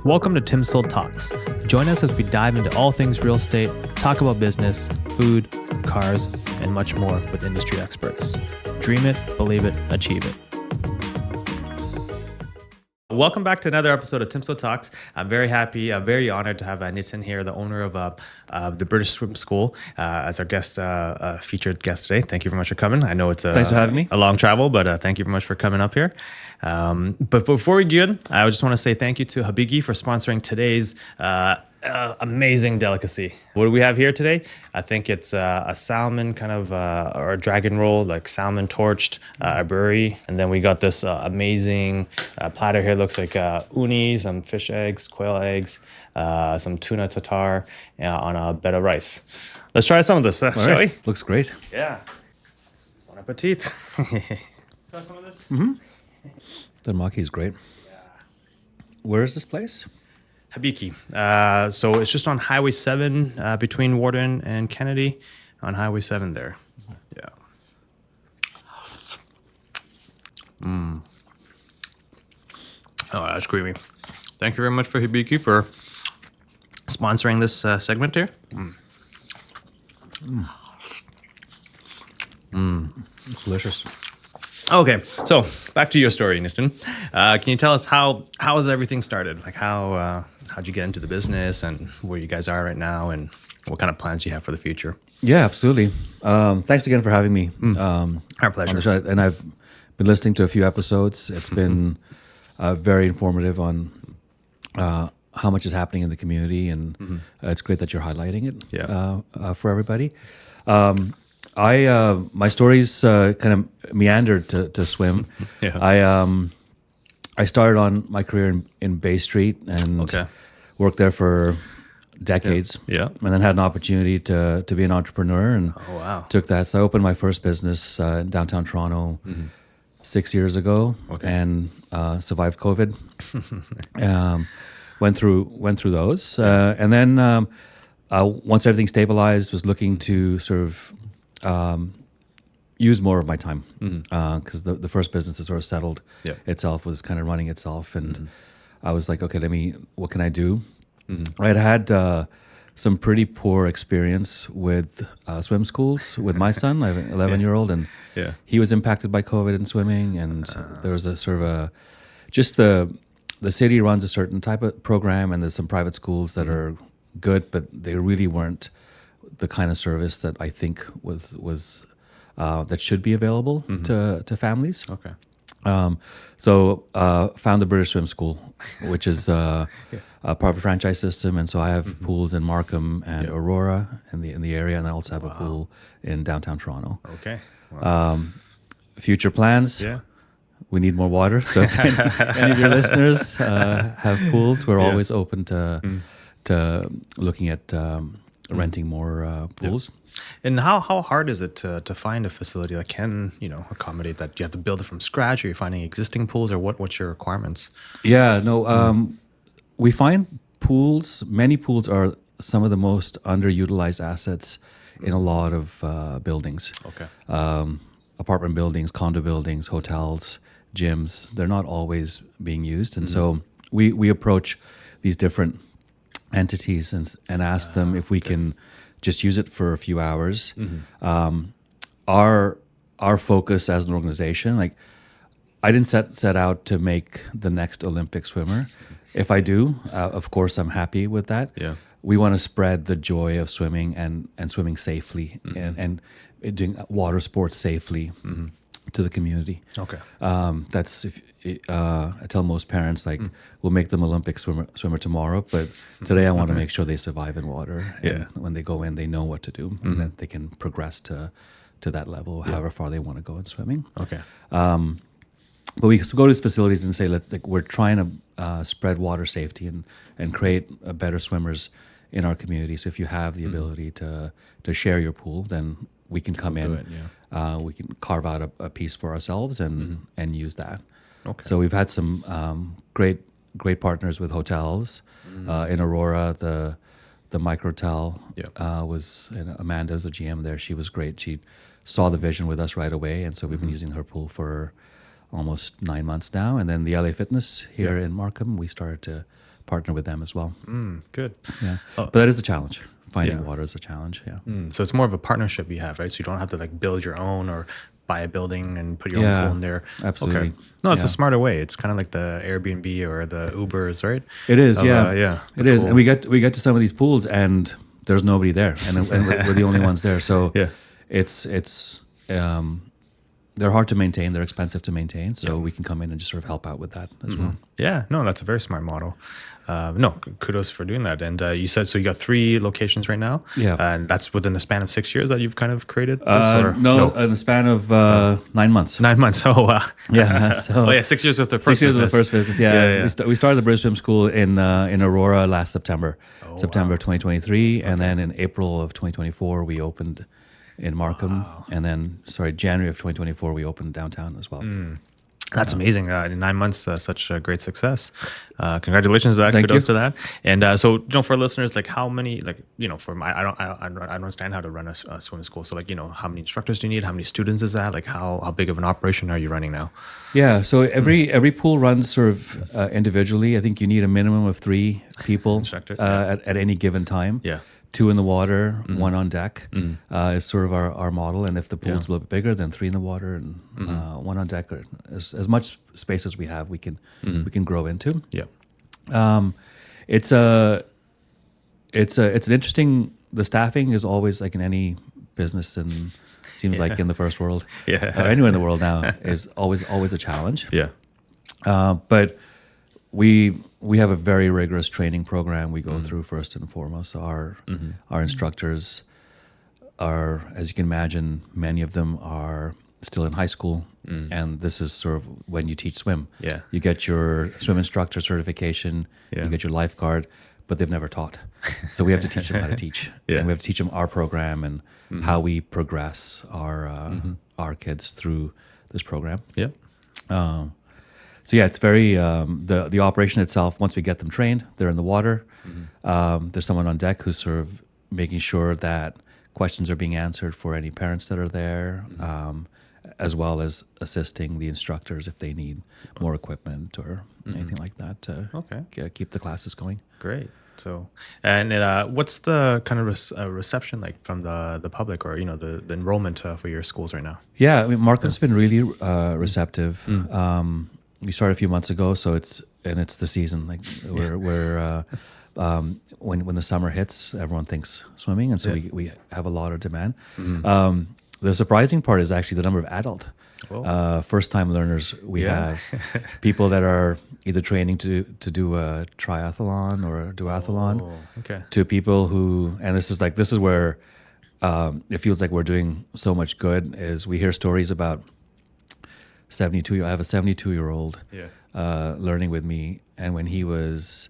Welcome to TimSold Talks. Join us as we dive into all things real estate, talk about business, food, cars, and much more with industry experts. Dream it, believe it, achieve it. Welcome back to another episode of TimSold Talks. I'm very happy, very honored to have Nitin here, the owner of the British Swim School, as our guest, featured guest today. Thank you very much for coming. I know it's Thanks for having me. A long travel, but thank you very much for coming up here. But before we begin, I just want to say thank you to Habigi for sponsoring today's amazing delicacy. What do we have here today? I think it's a salmon kind of, or a dragon roll, like salmon torched, a burry. And then we got this amazing platter here. Looks like uni, some fish eggs, quail eggs, some tuna tartare on a bed of rice. Let's try some of this, shall we? Looks great. Yeah. Bon appetit. Try some of this? Mm-hmm. The maki is great. Yeah. Where is this place? Habiki. So it's just on Highway 7 between Warden and Kennedy on Highway 7 there. Yeah. Oh, that's creamy. Thank you very much for Habiki for sponsoring this segment here. It's delicious. Okay, so back to your story, Nitin. Can you tell us how has everything started? Like how'd you get into the business and where you guys are right now and what kind of plans you have for the future? Yeah, absolutely. Thanks again for having me. Our pleasure. On the show. And I've been listening to a few episodes. It's been very informative on how much is happening in the community, and it's great that you're highlighting it for everybody. My stories kind of meandered to swim. Yeah. I started on my career in Bay Street and worked there for decades. Yeah. And then had an opportunity to be an entrepreneur and took that. So I opened my first business in downtown Toronto 6 years ago and survived COVID. Went through those. And then once everything stabilized, was looking to sort of use more of my time because the first business that sort of settled itself, was kind of running itself, and I was like, okay, what can I do? I had some pretty poor experience with swim schools with my son. I have an 11-year-old, and he was impacted by COVID in swimming, and there was a sort of the city runs a certain type of program, and there's some private schools that are good, but they really weren't the kind of service that I think was that should be available to families. Okay. So found the British Swim School, which is part of a franchise system, and so I have pools in Markham and Aurora in the area, and I also have a pool in downtown Toronto. Okay. Wow. Future plans. Yeah. We need more water. So if any of your listeners have pools, we're always open to looking at renting more pools. And how hard is it to find a facility that can accommodate that? Do you have to build it from scratch? Or are you finding existing pools, or what's your requirements? Yeah, no, we find many pools are some of the most underutilized assets in a lot of buildings. Okay. Apartment buildings, condo buildings, hotels, gyms. They're not always being used, and so we approach these different entities and ask them if we can just use it for a few hours. Our focus as an organization, like I didn't set out to make the next Olympic swimmer. If I do, of course I'm happy with that. Yeah. We want to spread the joy of swimming and swimming safely and doing water sports safely to the community. Okay. That's I tell most parents, like, we'll make them Olympic swimmer tomorrow, but today I want to make sure they survive in water. And when they go in, they know what to do, and that they can progress to that level, however far they want to go in swimming. Okay. But we go to these facilities and say, we're trying to spread water safety and create better swimmers in our community. So if you have the ability to share your pool, then we can come in. We can carve out a piece for ourselves and use that. Okay. So we've had some great partners with hotels in Aurora. The Microtel was, and Amanda's the GM there. She was great. She saw the vision with us right away, and so we've been using her pool for almost 9 months now. And then the LA Fitness here in Markham, we started to partner with them as well. Good. Yeah, Oh, but that is a challenge. Finding Yeah. water is a challenge. Yeah. so it's more of a partnership you have, right? So you don't have to like build your own or buy a building and put your own pool Yeah, in there. absolutely. Okay. No, it's a Yeah. smarter way. It's kind of like the Airbnb or the Ubers, right? It is, Of, yeah, yeah. it The is. pool. And we get to some of these pools, and there's nobody there, and we're the only ones there. So Yeah. it's they're hard to maintain. They're expensive to maintain. So we can come in and just sort of help out with that as well. Yeah, no, that's a very smart model. No, kudos for doing that. And you said, so you got 3 locations right now? Yeah. And that's within the span of 6 years that you've kind of created this? Or? No, in the span of 9 months. 9 months. Oh, wow. Yeah. So Oh, yeah, 6 years with the first 6 years business. of the first business. Yeah. Yeah, yeah. We started the British Swim School in Aurora last September, September 2023, and then in April of 2024 we opened in Markham, and then January of 2024 we opened downtown as well. That's amazing. In 9 months, such a great success. Congratulations to that. Thank Kudos you. to that. And so, for listeners, like how many, like, for my, I don't understand how to run a swim school. So like, how many instructors do you need? How many students is that? Like how big of an operation are you running now? Yeah, so every pool runs sort of individually. I think you need a minimum of 3 people Instructor, yeah. at any given time. Yeah. 2 in the water, 1 on deck is sort of our model. And if the pool's a little bit bigger, then 3 in the water and 1 on deck. Or as much space as we have, we can grow into. Yeah. It's an interesting. The staffing is always like in any business, and seems like in the first world, Yeah. or anywhere in the world now, is always a challenge. Yeah. But we have a very rigorous training program we go through first and foremost. So our instructors are, as you can imagine, many of them are still in high school, and this is sort of when you teach swim. Yeah. You get your swim instructor certification, Yeah. you get your lifeguard, but they've never taught. So we have to teach them how to teach, Yeah. and we have to teach them our program and how we progress our kids through this program. Yeah. So yeah, it's very the operation itself. Once we get them trained, they're in the water. There's someone on deck who's sort of making sure that questions are being answered for any parents that are there, as well as assisting the instructors if they need more equipment or anything like that to keep the classes going. Great. So, and what's the kind of reception like from the public or the enrollment for your schools right now? Yeah, I mean, Markham's been really receptive. We started a few months ago, so it's the season. Like we're when the summer hits, everyone thinks swimming, and so we have a lot of demand. The surprising part is actually the number of adult first time learners we have. People that are either training to do a triathlon or a duathlon. To people who, and this is where it feels like we're doing so much good. Is we hear stories about 72. I have a 72-year-old learning with me, and when he was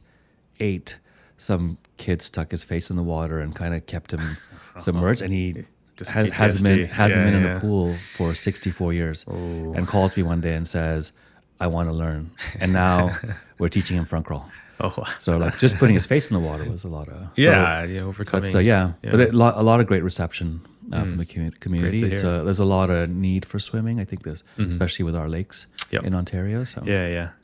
8, some kid stuck his face in the water and kind of kept him submerged, and he hasn't been in a pool for 64 years, and calls me one day and says, "I want to learn," and now we're teaching him front crawl. So like just putting his face in the water was a lot of overcoming. But a lot of great reception from the community. There's a lot of need for swimming. I think there's especially with our lakes in Ontario. So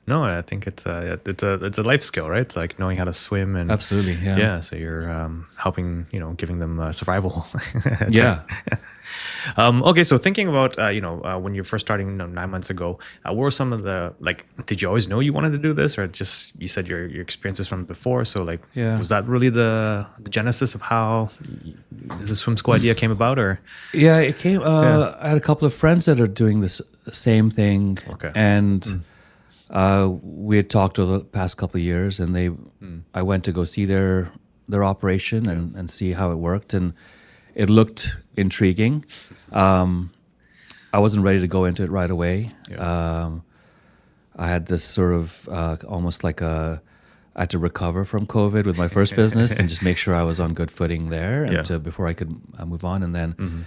no, I think it's a life skill, right? It's like knowing how to swim and absolutely so you're helping, giving them survival. Okay, so thinking about when you're first starting 9 months ago, what were some of the, like, did you always know you wanted to do this, or just you said your experiences from before? So like, was that really the genesis of how the swim school idea came about, or? Yeah, it came. I had a couple of friends that are doing this same thing, and we had talked over the past couple of years, and I went to go see their operation and see how it worked, and it looked intriguing. I wasn't ready to go into it right away. I had this sort of almost like I had to recover from COVID with my first business and just make sure I was on good footing there and before I could move on. And then,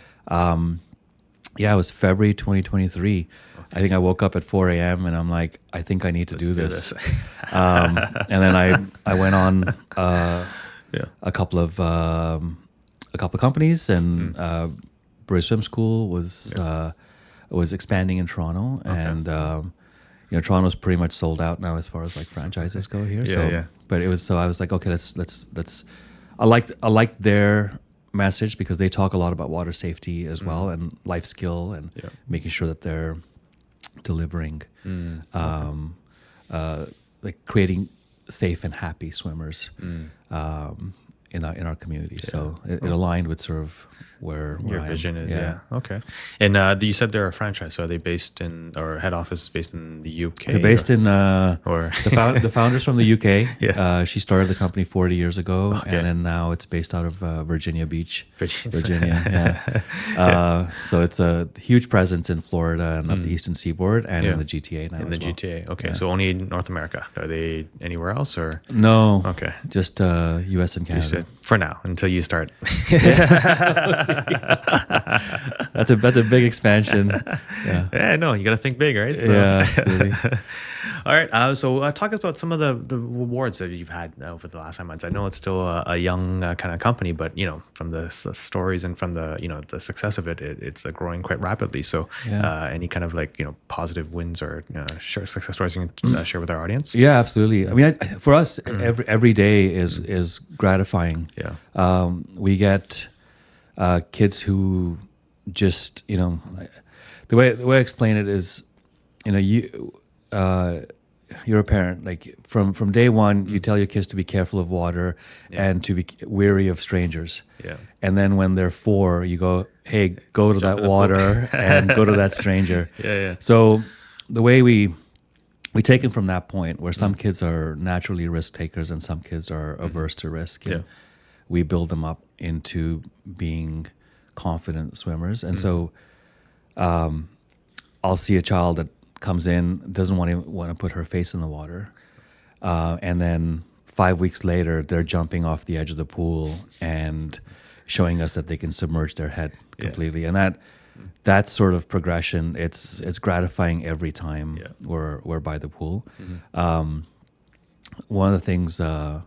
it was February 2023. I think I woke up at 4 a.m. and I'm like, I think I need to do this. And then I went on a couple of companies, and British Swim School was expanding in Toronto, and Toronto's pretty much sold out now as far as like franchises go here. But it was, so I was like, okay, let's. I liked their message because they talk a lot about water safety as well, and life skill, and making sure that they're delivering, like creating safe and happy swimmers in our community. So it aligned with sort of where your I vision am. is. Okay. And you said they're a franchise, so are they based in, or head office is based in the UK? They're based in or the founders from the UK. Yeah. She started the company 40 years ago, Okay. and then now it's based out of Virginia Beach, Virginia. Yeah. So it's a huge presence in Florida and up the Eastern Seaboard, and in the GTA now. In the as well. GTA. Okay. So only North America. Are they anywhere else, or? No. Okay. Just U.S. and Canada. For now, until you start. That's a big expansion. Yeah, no, you got to think big, right? So. Yeah, absolutely. All right. So talk about some of the rewards that you've had over the last 9 months. I know it's still a young kind of company, but from the stories and from the the success of it, it's growing quite rapidly. So any kind of like positive wins or success stories you can share with our audience? Yeah, absolutely. I mean, for us, every day is gratifying. Yeah. We get kids who just the way I explain it is, you're a parent. Like from day one, you tell your kids to be careful of water and to be wary of strangers. Yeah. And then when they're 4, you go, hey, go to that water and go to that stranger. Yeah. So the way we take it from that point, where some kids are naturally risk takers and some kids are averse to risk. And we build them up into being confident swimmers. And so I'll see a child that comes in, doesn't want to put her face in the water, and then 5 weeks later they're jumping off the edge of the pool and showing us that they can submerge their head completely. And that sort of progression, it's gratifying every time we're by the pool. One of the things, so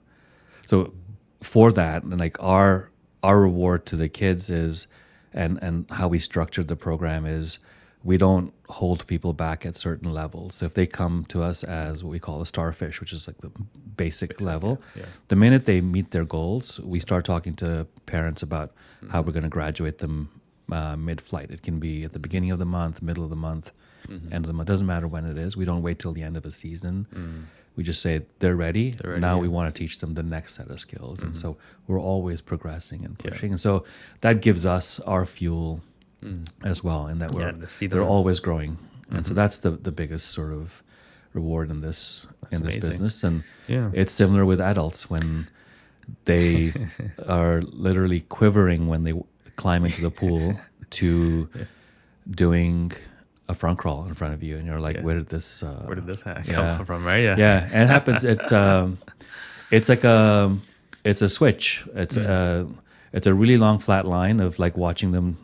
for that, and like our reward to the kids is, and how we structured the program is, we don't hold people back at certain levels. So if they come to us as what we call a starfish, which is like the basic level, the minute they meet their goals, we start talking to parents about how we're going to graduate them mid-flight. It can be at the beginning of the month, middle of the month, end of the month. Doesn't matter when it is. We don't wait till the end of a season. We just say they're ready. Now we want to teach them the next set of skills. And so we're always progressing and pushing. And so that gives us our fuel as well, and that they're always growing. And so that's the biggest sort of reward in this business. And it's similar with adults when they are literally quivering when they climb into the pool to doing a front crawl in front of you, and you're like, where did this come from, right? Yeah. And it happens. It's like it's a switch. It's a really long flat line of like watching them.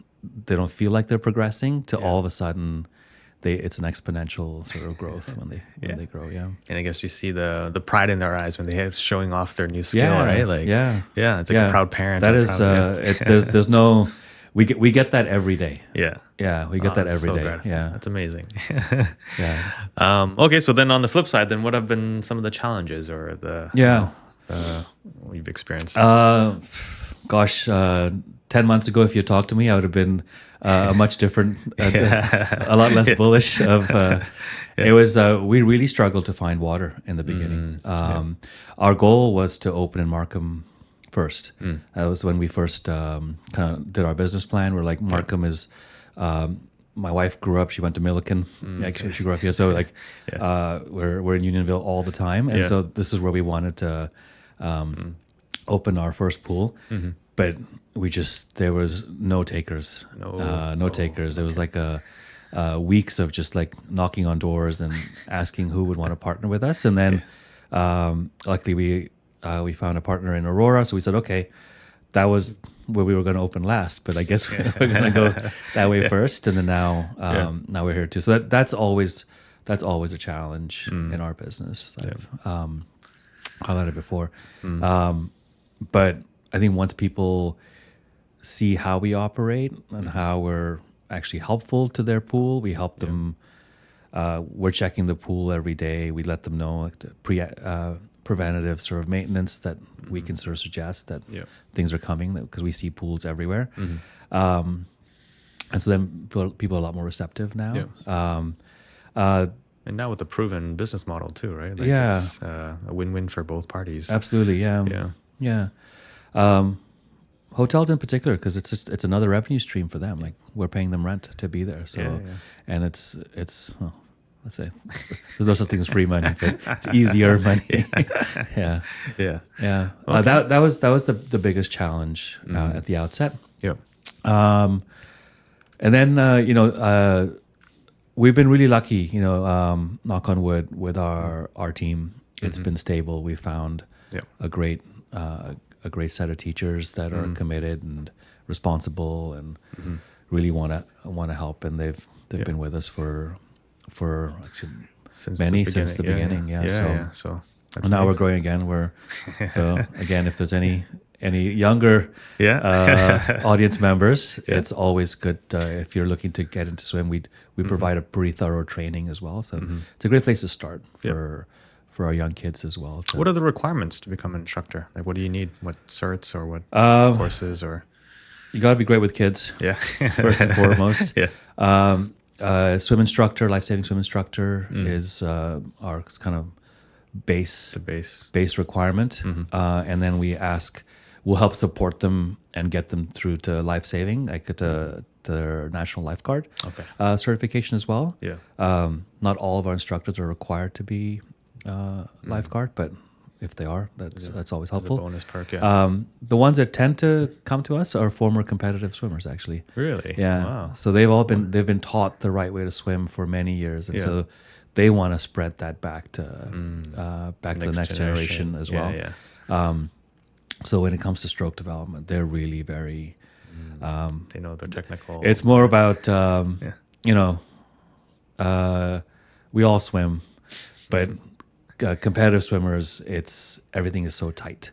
They don't feel like they're progressing to all of a sudden it's an exponential sort of growth when they grow. And I guess you see the pride in their eyes when they're showing off their new skill, right? Like it's like a proud parent. That is there's no, we get that every day. We get that every day. That's amazing. Okay, so then on the flip side, then what have been some of the challenges or what you've experienced? 10 months ago, if you talked to me, I would have been a much different, a lot less bullish. It was, we really struggled to find water in the beginning. Our goal was to open in Markham first. That was when we first kind of did our business plan. We're like, Markham is, my wife grew up, she went to Milliken. Actually, she grew up here. So like, we're in Unionville all the time. And so this is where we wanted to open our first pool. But there was no takers, no takers. It was like weeks of just like knocking on doors and asking who would want to partner with us. And then luckily we found a partner in Aurora. So we said, okay, that was where we were going to open last, but I guess we're going to go that way first. And then now we're here too. So that's always a challenge in our business. I've highlighted before. But I think once people see how we operate and how we're actually helpful to their pool, we help them We're checking the pool every day. We let them know like preventative sort of maintenance that we can sort of suggest that things are coming because we see pools everywhere. And so then people are a lot more receptive now. And now with the proven business model too, right? Like it's a win-win for both parties. Absolutely, yeah. Hotels in particular, because it's another revenue stream for them. Like we're paying them rent to be there. So, and it's well, let's say there's no such thing as free money, but it's easier money. yeah. Okay. That was the biggest challenge at the outset. And then we've been really lucky. Knock on wood, with our team. It's been stable. We found a great set of teachers that are committed and responsible and really want to help. And they've been with us for actually since the beginning. So that's now nice. We're growing again. So again, if there's any younger audience members, it's always good if you're looking to get into swim. We provide a pretty thorough training as well. So it's a great place to start for our young kids as well. What are the requirements to become an instructor? Like, what do you need? What certs or what courses or? You got to be great with kids. First and foremost. Swim instructor, life-saving swim instructor is our kind of base requirement, and then we'll help support them and get them through to life-saving, like to their national lifeguard certification as well. Not all of our instructors are required to be lifeguard, but if they are, that's always helpful. A bonus perk, the ones that tend to come to us are former competitive swimmers, actually. Really? Yeah. Wow. So they've been taught the right way to swim for many years, and so they want to spread that back to the next generation as well. So when it comes to stroke development, they're really very. They know their technical. It's more about we all swim, but. Competitive swimmers, everything is so tight.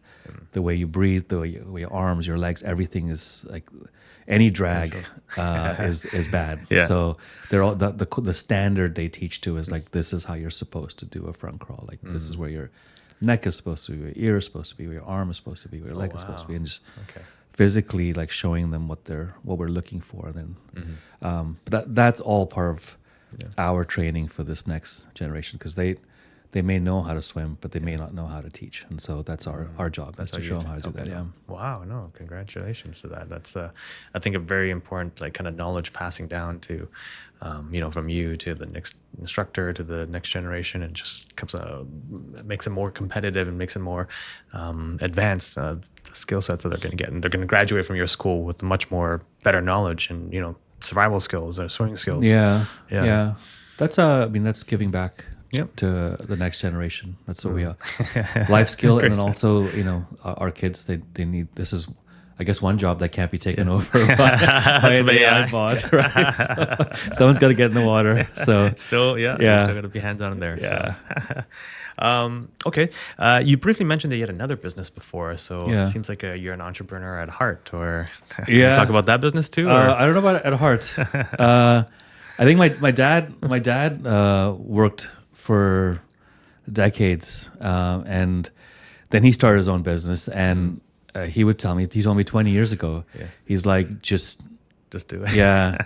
The way you breathe, the way your arms, your legs, everything is like any drag is bad. So they're all the standard they teach to is like, this is how you're supposed to do a front crawl. Like this is where your neck is supposed to be, where your ear is supposed to be, where your arm is supposed to be, where your leg is supposed to be, and just physically like showing them what we're looking for. And then but that's all part of our training for this next generation, because they may know how to swim, but they may not know how to teach. And so that's our job, is to show them how to do that. Yeah. Wow. No, congratulations to that. That's, I think, a very important, like, kind of knowledge passing down to, from you to the next instructor to the next generation, and just makes it more competitive and makes it more advanced, the skill sets that they're going to get. And they're going to graduate from your school with much more better knowledge and, survival skills or swimming skills. Yeah. That's giving back. To the next generation. That's what we are. Life skill, and then also, our kids, they need, this is, I guess, one job that can't be taken over by an AI bot, right? So someone's got to get in the water. So still got to be hands-on in there. Yeah. So. Okay. You briefly mentioned that you had another business before, so it seems like you're an entrepreneur at heart, or can you talk about that business too? I don't know about it at heart. I think my dad worked for decades, and then he started his own business, and he would tell me, he told me 20 years ago, he's like, just do it.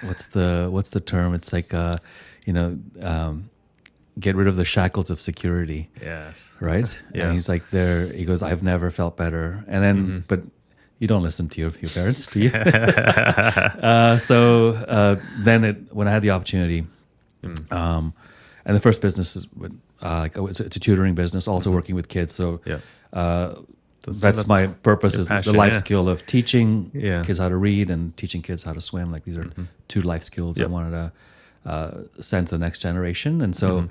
What's the term? It's like get rid of the shackles of security. Yes. Right. And he's like, he goes, I've never felt better. And then but you don't listen to your parents, do you? So then when I had the opportunity, and the first business is it's a tutoring business, also working with kids. So that's my purpose, is passion, the life skill of teaching kids how to read and teaching kids how to swim. Like these are two life skills I wanted to send to the next generation. And so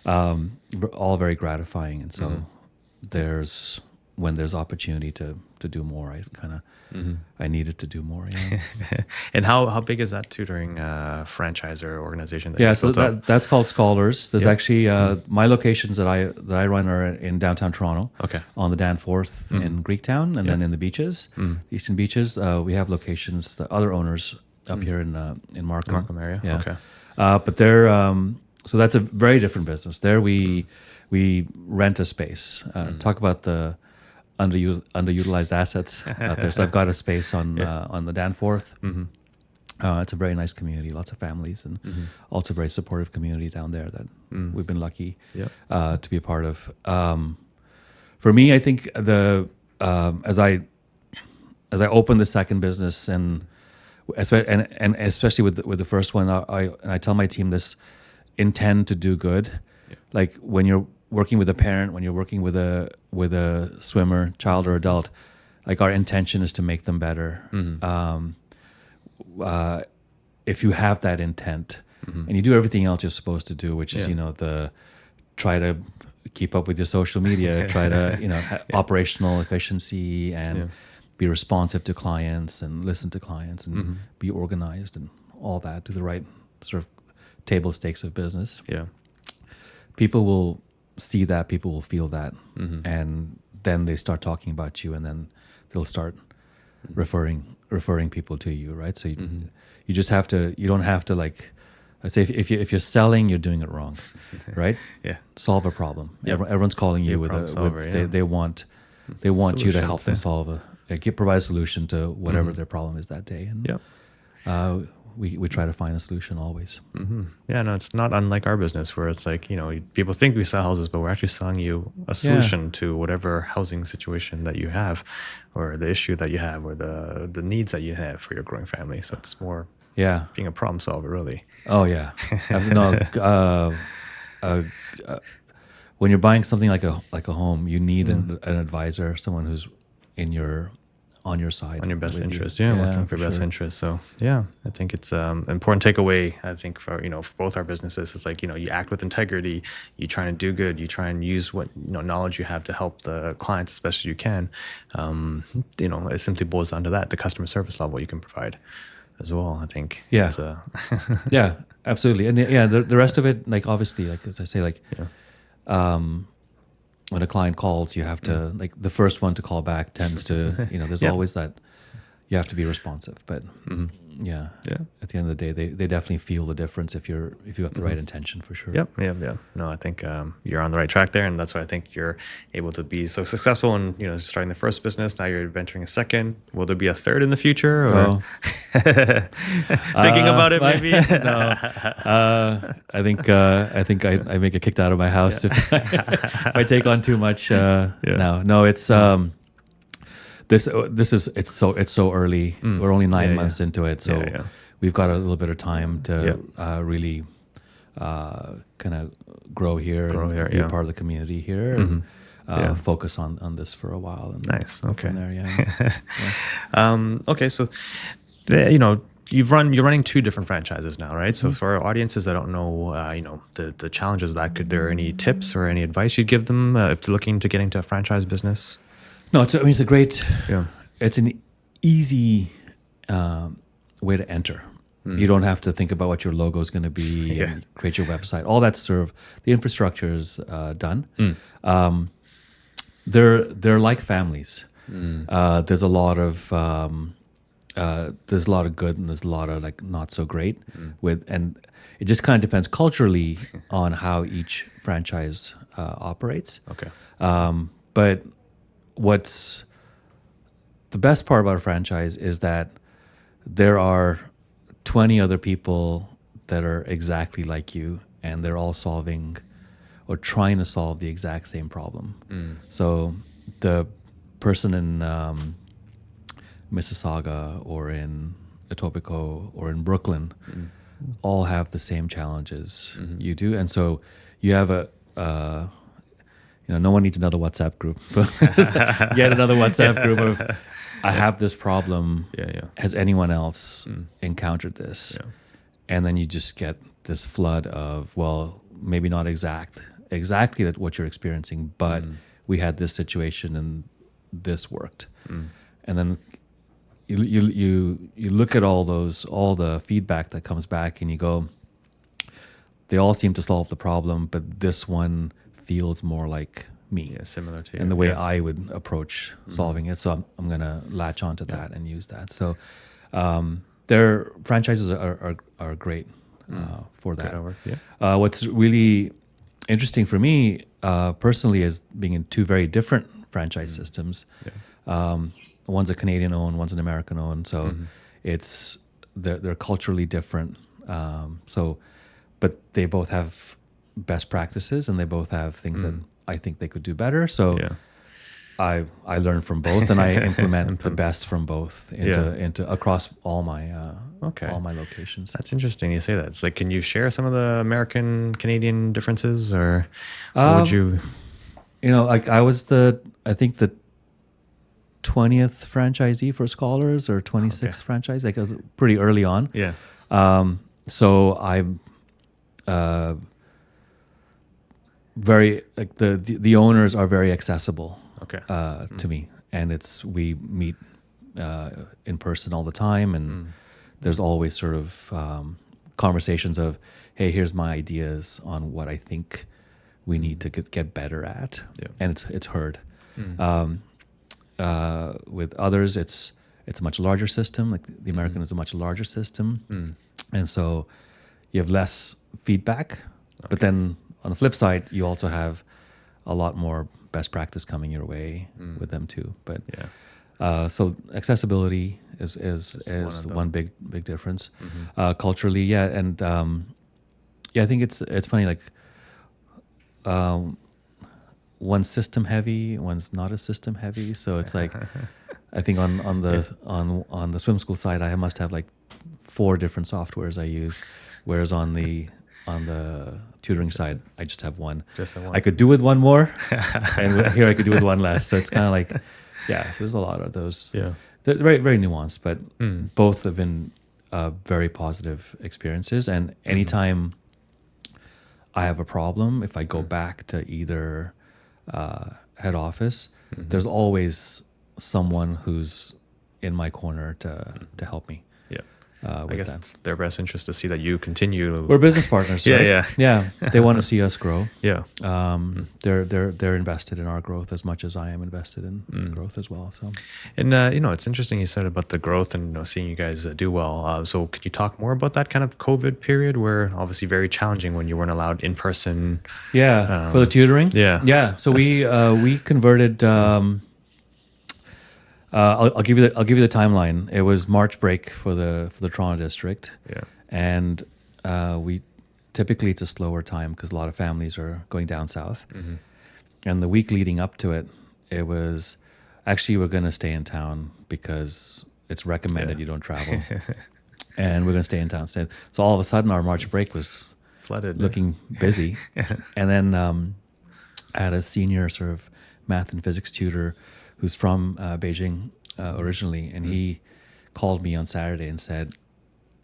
all very gratifying. And so when there's opportunity to do more, I kind of I needed to do more. And how big is that tutoring franchise or organization? That that's called Scholars. There's actually my locations that I run are in downtown Toronto. Okay. On the Danforth in Greektown, and then in the beaches, Eastern Beaches. We have locations. The other owners up here in Markham. Markham area. Yeah. Okay. But they're so that's a very different business. There we rent a space. Talk about the underutilized assets out there. So I've got a space on the Danforth. It's a very nice community, lots of families, and also a very supportive community down there that we've been lucky to be a part of. For me, I think as I open the second business and especially with the first one, I tell my team this: intend to do good. Like when you're working with a parent, when you're working with a swimmer, child or adult, like our intention is to make them better. If you have that intent and you do everything else you're supposed to do, which is try to keep up with your social media, try to operational efficiency and be responsive to clients and listen to clients and be organized and all that, do the right sort of table stakes of business. People will see that, people will feel that, and then they start talking about you, and then they'll start referring people to you, right? So you just have to. You don't have to, like I say, if you're selling, you're doing it wrong, right? Solve a problem. Everyone's calling you they want you to help them solve provide a solution to whatever their problem is that day, and we try to find a solution always. Yeah, no, it's not unlike our business where it's like, people think we sell houses, but we're actually selling you a solution to whatever housing situation that you have or the issue that you have or the needs that you have for your growing family. So it's more being a problem solver, really. Oh, yeah. When you're buying something like a home, you need an advisor, someone who's on your side, on your best interest, working for your best interest. So I think it's important takeaway. I think for both our businesses, it's like you act with integrity, you try and do good, you try and use what knowledge you have to help the clients as best as you can. It simply boils down to that, the customer service level you can provide as well. I think yeah, absolutely. And the rest of it, like obviously, like as I say, like when a client calls, you have to like the first one to call back tends to there's always that you have to be responsive. But at the end of the day, they definitely feel the difference if you have the right intention, for sure. Yeah. No, I think you're on the right track there, and that's why I think you're able to be so successful in starting the first business. Now you're venturing a second. Will there be a third in the future? Or thinking about it, maybe? No. I think I may get kicked out of my house if I take on too much now. No, it's it's so early. We're only 9 months into it, so we've got a little bit of time to really kind of grow here, be a part of the community here, and focus on this for a while. And nice. Okay. From there, okay. So, you're running two different franchises now, right? So for our audiences that don't know, the challenges of that, could there any tips or any advice you'd give them if they're looking to get into a franchise business? No, it's a great. It's an easy way to enter. You don't have to think about what your logo is going to be and create your website. All that the infrastructure is done. They're like families. There's a lot of good and there's a lot of like not so great and it just kind of depends culturally on how each franchise operates. Okay. But what's the best part about a franchise is that there are 20 other people that are exactly like you, and they're all solving or trying to solve the exact same problem. So the person in Mississauga or in Etobicoke or in Brooklyn all have the same challenges you do, and so you have no one needs another WhatsApp group. Get another WhatsApp group of, I have this problem. Has anyone else encountered this? And then you just get this flood of, well, maybe not exactly what you're experiencing, but we had this situation and this worked. And then you look at all the feedback that comes back, and you go, they all seem to solve the problem, but this one feels more like me, similar to you, and the way I would approach solving it. So I'm going to latch onto that and use that. So their franchises are great. for that. Good hour. What's really interesting for me personally is being in two very different franchise systems. One's a Canadian owned, one's an American owned. So it's they're culturally different. But they both have best practices and they both have things that I think they could do better. So I learn from both and I implement the best from both into across all my locations. That's interesting you say that. It's like, can you share some of the American Canadian differences, or would you? Like I think the 20th franchisee for Scholars or 26th franchise. Like I was pretty early on. Yeah. So I'm very like the owners are very accessible. To me, and we meet in person all the time, and there's always sort of conversations of, hey, here's my ideas on what I think we need to get better at, and it's heard. With others, it's a much larger system. Like the American is a much larger system, and so you have less feedback. But then on the flip side, you also have a lot more best practice coming your way with them too. But so accessibility is one big difference. Culturally, and I think it's funny, like one's system heavy, one's not as system heavy. So it's like I think on the swim school side, I must have like 4 different softwares I use, whereas on the tutoring side, I just have one. I could do with one more, and here I could do with one less. So it's kind of like, so there's a lot of those. They're very, very nuanced, but both have been very positive experiences. And anytime I have a problem, if I go back to either head office, there's always someone who's in my corner to help me. I guess it's their best interest to see that you continue. We're business partners, right? Yeah. They want to see us grow. They're invested in our growth as much as I am invested in growth as well. So, and it's interesting you said about the growth and seeing you guys do well. So, could you talk more about that kind of COVID period, where obviously very challenging when you weren't allowed in person? For the tutoring. So we converted. I'll give you the timeline. It was March break for the Toronto district, and we typically it's a slower time because a lot of families are going down south. And the week leading up to it, it was actually we're going to stay in town because it's recommended you don't travel, and we're going to stay in town. So all of a sudden, our March break was flooded, looking busy, and then I had a senior sort of math and physics tutor who's from Beijing originally, and he called me on Saturday and said,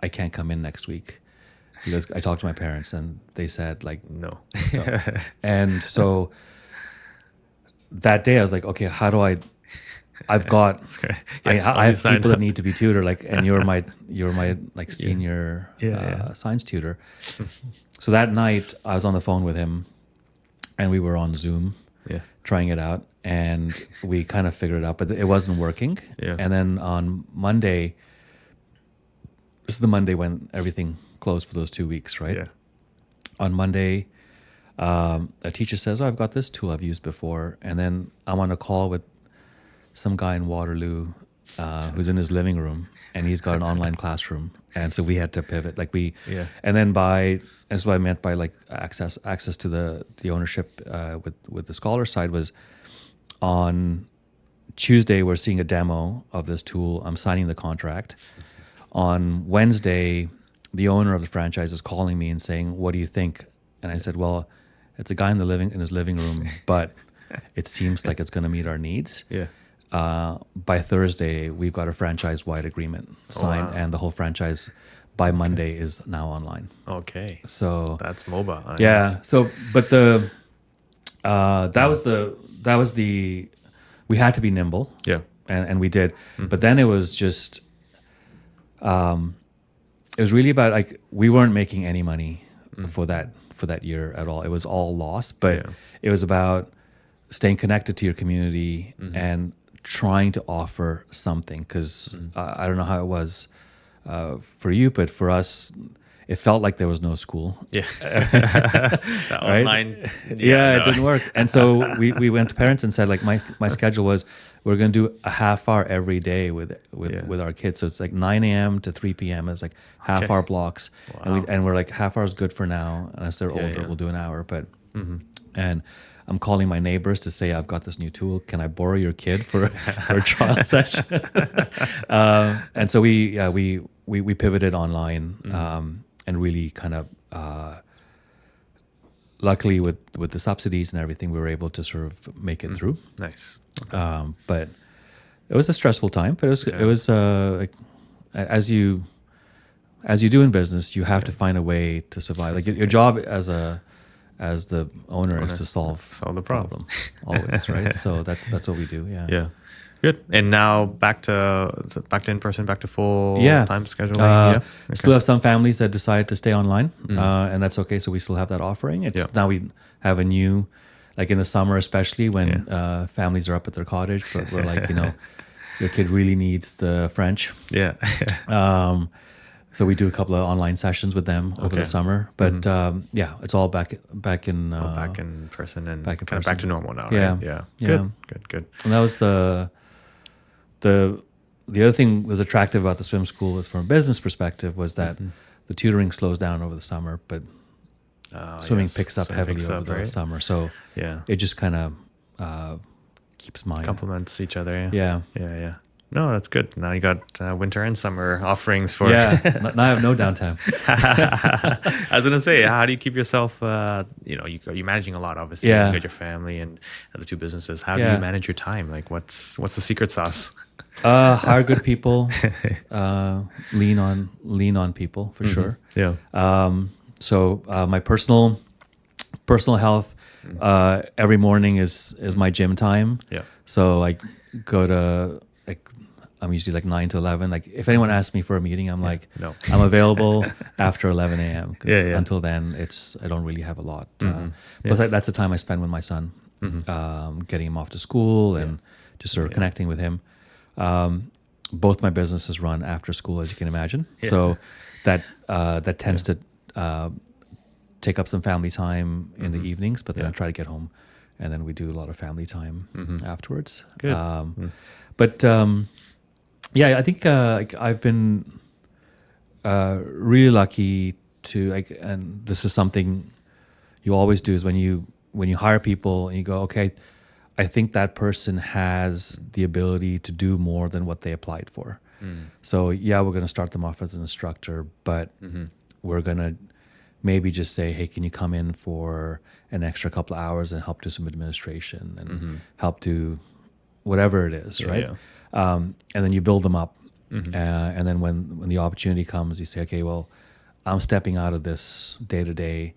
I can't come in next week. Because I talked to my parents and they said like, no. And so that day I was like, okay, how do I've got, I have people that need to be tutored, like, and you're my like senior science tutor. So that night I was on the phone with him and we were on Zoom trying it out. And we kind of figured it out, but it wasn't working. And then on Monday, this is the Monday when everything closed for those 2 weeks, right? On Monday, a teacher says, I've got this tool I've used before. And then I'm on a call with some guy in Waterloo who's in his living room, and he's got an online classroom. And so we had to pivot. And then that's what I meant by like access to the ownership with the Scholar side was, on Tuesday, we're seeing a demo of this tool. I'm signing the contract. On Wednesday, the owner of the franchise is calling me and saying, what do you think? And I said, well, it's a guy in his living room, but it seems like it's going to meet our needs. By Thursday, we've got a franchise-wide agreement signed, and the whole franchise by Monday is now online. Okay. So that's mobile. So, but that was we had to be nimble. And we did. But then it was just, it was really about like, we weren't making any money for that year at all. It was all loss, but it was about staying connected to your community and trying to offer something. Cause I don't know how it was for you, but for us, it felt like there was no school. Yeah. The online. Yeah, it didn't work. And so we went to parents and said, like, my schedule was, we're going to do a half hour every day with our kids. So it's like 9 a.m. to 3 p.m. It's like half hour blocks. Wow. And we're like, half hour is good for now. Unless they're older, we'll do an hour. But and I'm calling my neighbors to say, I've got this new tool. Can I borrow your kid for a trial session? And so we pivoted online, and really kind of, luckily with the subsidies and everything, we were able to sort of make it through. Nice. But it was a stressful time. But it was like, as you do in business, you have to find a way to survive. Like your job as the owner is to solve the problem always, right? So that's what we do. Yeah. Good. And now back to in person, back to full time scheduling. Still have some families that decide to stay online, and that's okay. So we still have that offering. It's now we have a new, like in the summer, especially when families are up at their cottage, but we're like, your kid really needs the French. Yeah. So we do a couple of online sessions with them over the summer, but it's all back in back in person and back to normal now. Yeah, right? Yeah. Good. And that was the other thing that was attractive about the swim school is from a business perspective was that the tutoring slows down over the summer, but swimming picks up heavily over the summer. So it just kind of keeps mind. Complements each other. Yeah. No, that's good. Now you got winter and summer offerings for. Yeah, now I have no downtime. I was gonna say, how do you keep yourself? You're managing a lot, obviously. Yeah. You got your family and the two businesses. How do you manage your time? Like, what's the secret sauce? Hire good people. Lean on people for sure. Yeah. So my personal health every morning is my gym time. Yeah. So I go to I'm usually like 9 to 11. Like if anyone asks me for a meeting, I'm like, no. I'm available after 11 a.m. Yeah. Until then, I don't really have a lot. Plus, that's the time I spend with my son, getting him off to school and just sort of connecting with him. Both my businesses run after school, as you can imagine. Yeah. So that tends to take up some family time in the evenings, but then I try to get home, and then we do a lot of family time afterwards. Good. But I think I've been really lucky to and this is something you always do is when you hire people and you go, okay, I think that person has the ability to do more than what they applied for. So we're going to start them off as an instructor, but we're going to maybe just say, hey, can you come in for an extra couple of hours and help do some administration and help do whatever it is, right? Yeah. And then you build them up. And then when the opportunity comes, you say, okay, well, I'm stepping out of this day to day.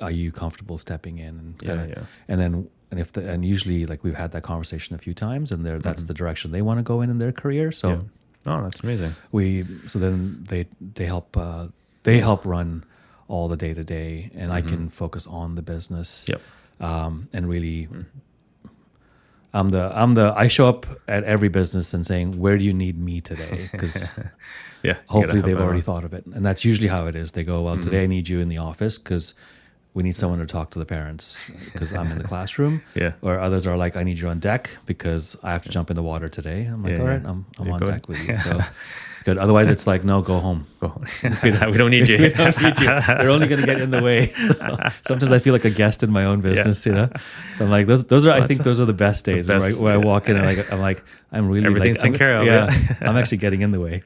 Are you comfortable stepping in? And usually like we've had that conversation a few times, and that's the direction they want to go in their career. So, that's amazing. Then they help run all the day to day, and I can focus on the business. Yep. And really. I show up at every business and saying, where do you need me today? Because hopefully they've already thought of it. And that's usually how it is. They go, well, today I need you in the office because we need someone to talk to the parents because I'm in the classroom. Or others are like, I need you on deck because I have to jump in the water today. I'm like, all right, I'm on deck with you. So good. Otherwise, it's like, no, go home. We don't need you. We don't need you. They're only going to get in the way. So sometimes I feel like a guest in my own business, So I'm like, those are. I think those are the best days where I walk in and I'm like, I'm really everything's taken care of. I'm actually getting in the way.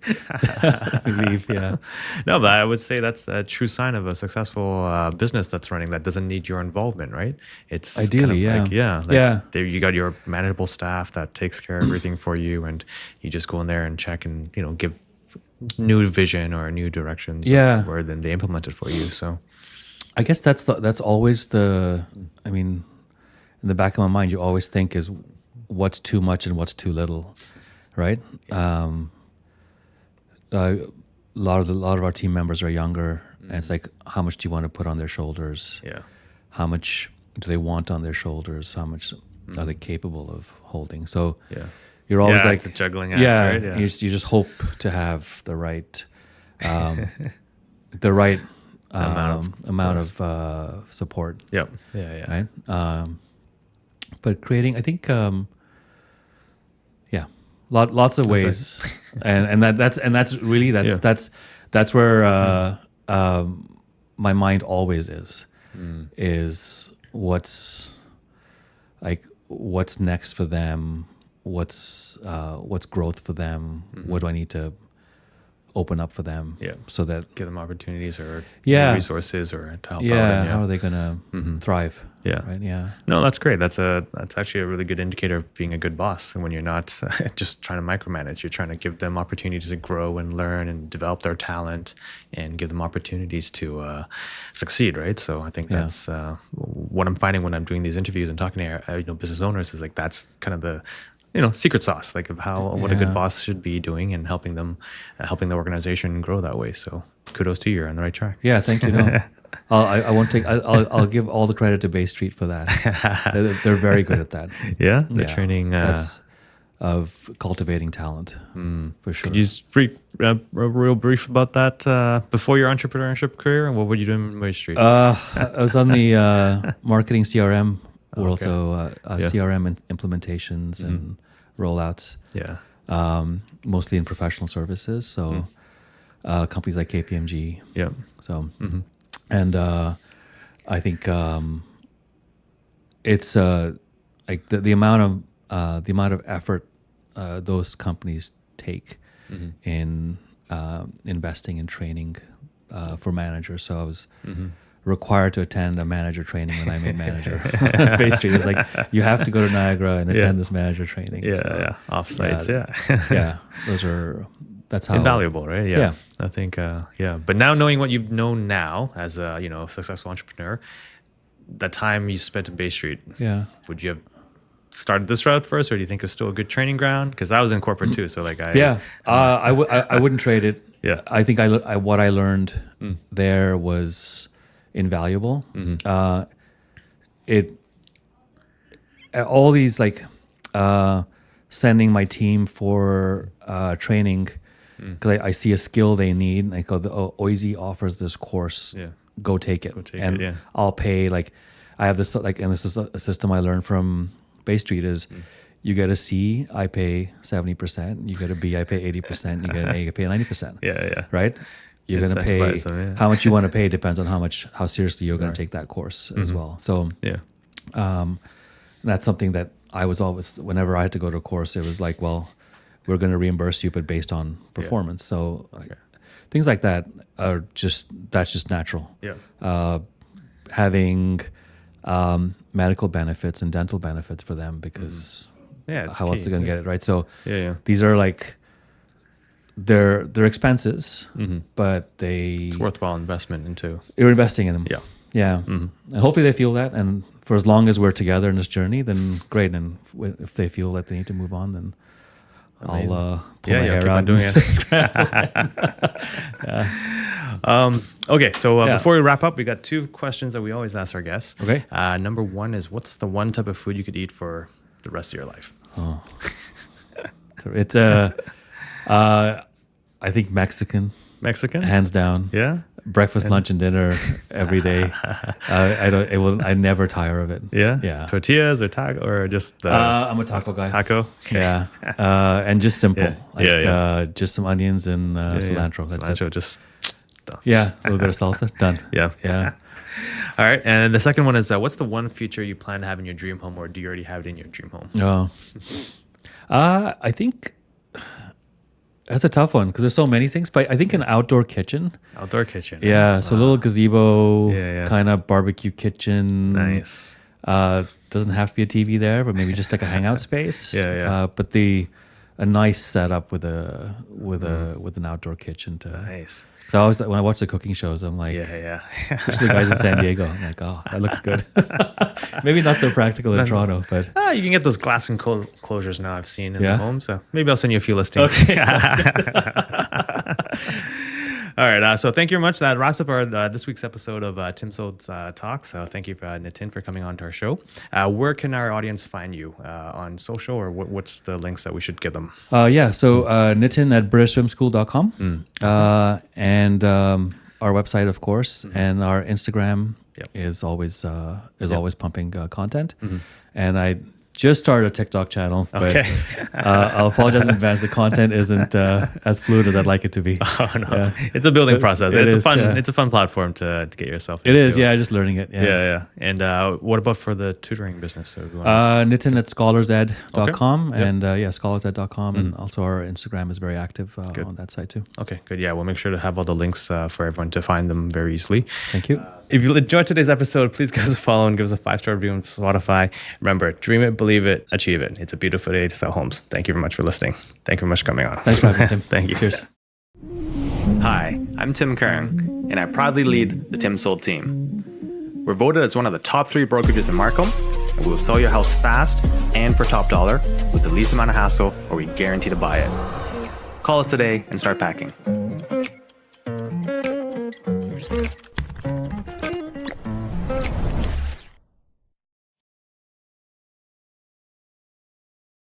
Leave. No, but I would say that's a true sign of a successful business that's running that doesn't need your involvement, right? It's ideally, there you got your manageable staff that takes care of everything for you, and you just go in there and check and give new vision or new directions where then they implement it for you. So I guess that's always in the back of my mind, you always think is what's too much and what's too little, right? A lot of our team members are younger, and it's like, how much do you want to put on their shoulders? How much do they want on their shoulders? How much are they capable of holding? So you're always like, it's a juggling act, right? You just hope to have the right the right amount course. of support. Yep. Yeah. Right. But creating, I think, yeah, lots of ways, and that's really that's where my mind always is what's next for them, what's growth for them, what do I need to open up for them, so that give them opportunities or resources or to help out. And, how are they gonna thrive? Yeah. Right. Yeah. No, that's great. That's actually a really good indicator of being a good boss. And when you're not just trying to micromanage, you're trying to give them opportunities to grow and learn and develop their talent and give them opportunities to succeed. Right. So I think that's what I'm finding when I'm doing these interviews and talking to business owners is like that's kind of the secret sauce, like of what a good boss should be doing and helping them, helping the organization grow that way. So kudos to you. You're on the right track. Yeah, thank you. No, I won't take. I'll give all the credit to Bay Street for that. They're very good at that. Yeah, the training that's of cultivating talent for sure. Could you speak real brief about that before your entrepreneurship career? And what were you doing in Bay Street? I was on the marketing CRM world, so CRM implementations and rollouts. Yeah. Mostly in professional services. So companies like KPMG. Yeah. So, and I think it's like the amount of effort those companies take in investing in training for managers. So I was required to attend a manager training when I made manager. Bay Street was like, you have to go to Niagara and attend this manager training. Offsites. That's how invaluable, right? Yeah. I think but now knowing what you've known now as a successful entrepreneur, the time you spent in Bay Street, would you have started this route first, or do you think it was still a good training ground? Because I was in corporate too, so like I wouldn't trade it. Yeah, I think what I learned there was invaluable. All these like sending my team for training because I see a skill they need, and I go, OISE offers this course. Go take it. I'll pay. Like I have this and this is a system I learned from Bay Street is you get a C, I pay 70%. You get a B, I pay 80%. You get an A, I pay 90%. Right? You're going to pay how much you want to pay depends on how seriously you're going to take that course as well. So that's something that I was always, whenever I had to go to a course, it was like, well, we're going to reimburse you, but based on performance. So things like that that's just natural. Having medical benefits and dental benefits for them because how else they're going to get it, right? So these are like, they're expenses, but it's worthwhile investment into. You're investing in them. And hopefully they feel that. And for as long as we're together in this journey, then great. And if they feel that they need to move on, then amazing. I'll pull my hair out. Doing it. Okay, so before we wrap up, we got two questions that we always ask our guests. Okay. Number one is, what's the one type of food you could eat for the rest of your life? It's I think Mexican, hands down. Yeah. Breakfast, lunch, and dinner every day. I never tire of it. Yeah. Tortillas or taco or just. I'm a taco guy. Taco. Okay. Yeah. And just simple. Just some onions and cilantro. That's cilantro, it. just. Done. Yeah. A little bit of salsa. Done. Yeah. All right. And the second one is, what's the one feature you plan to have in your dream home, or do you already have it in your dream home? I think. That's a tough one because there's so many things, but I think an outdoor kitchen. Outdoor kitchen. Yeah, so a little gazebo, kind of barbecue kitchen. Nice. Doesn't have to be a TV there, but maybe just like a hangout space. But a nice setup with an outdoor kitchen to. Nice. So I always, when I watch the cooking shows, I'm like, especially the guys in San Diego, I'm like, oh, that looks good. Maybe not so practical in Toronto, but you can get those glass enclosures now. I've seen in the home, so maybe I'll send you a few listings. Okay, All right, so thank you very much. That wraps up our this week's episode of TimSold Talks. Thank you, Nitin, for coming on to our show. Where can our audience find you on social, or what's the links that we should give them? So Nitin at BritishSwimSchool.com. And our website, of course, and our Instagram Yep. is always pumping content. And I just started a TikTok channel, but I'll apologize in advance. The content isn't as fluid as I'd like it to be. Oh no, it's a building process. It's a fun platform to get yourself into. It is, just learning it. Yeah. And what about for the tutoring business? So Nitin at scholarsed.com and scholarsed.com, and also our Instagram is very active on that side too. Okay, good. Yeah, we'll make sure to have all the links for everyone to find them very easily. Thank you. If you enjoyed today's episode, please give us a follow and give us a 5-star review on Spotify. Remember, dream it, believe it, achieve it. It's a beautiful day to sell homes. Thank you very much for listening. Thank you very much for coming on. Thanks for having me, Tim. Thank you. Cheers. Hi, I'm Tim Kern, and I proudly lead the TimSold team. We're voted as one of the top 3 brokerages in Markham, and we will sell your house fast and for top dollar with the least amount of hassle, or we guarantee to buy it. Call us today and start packing.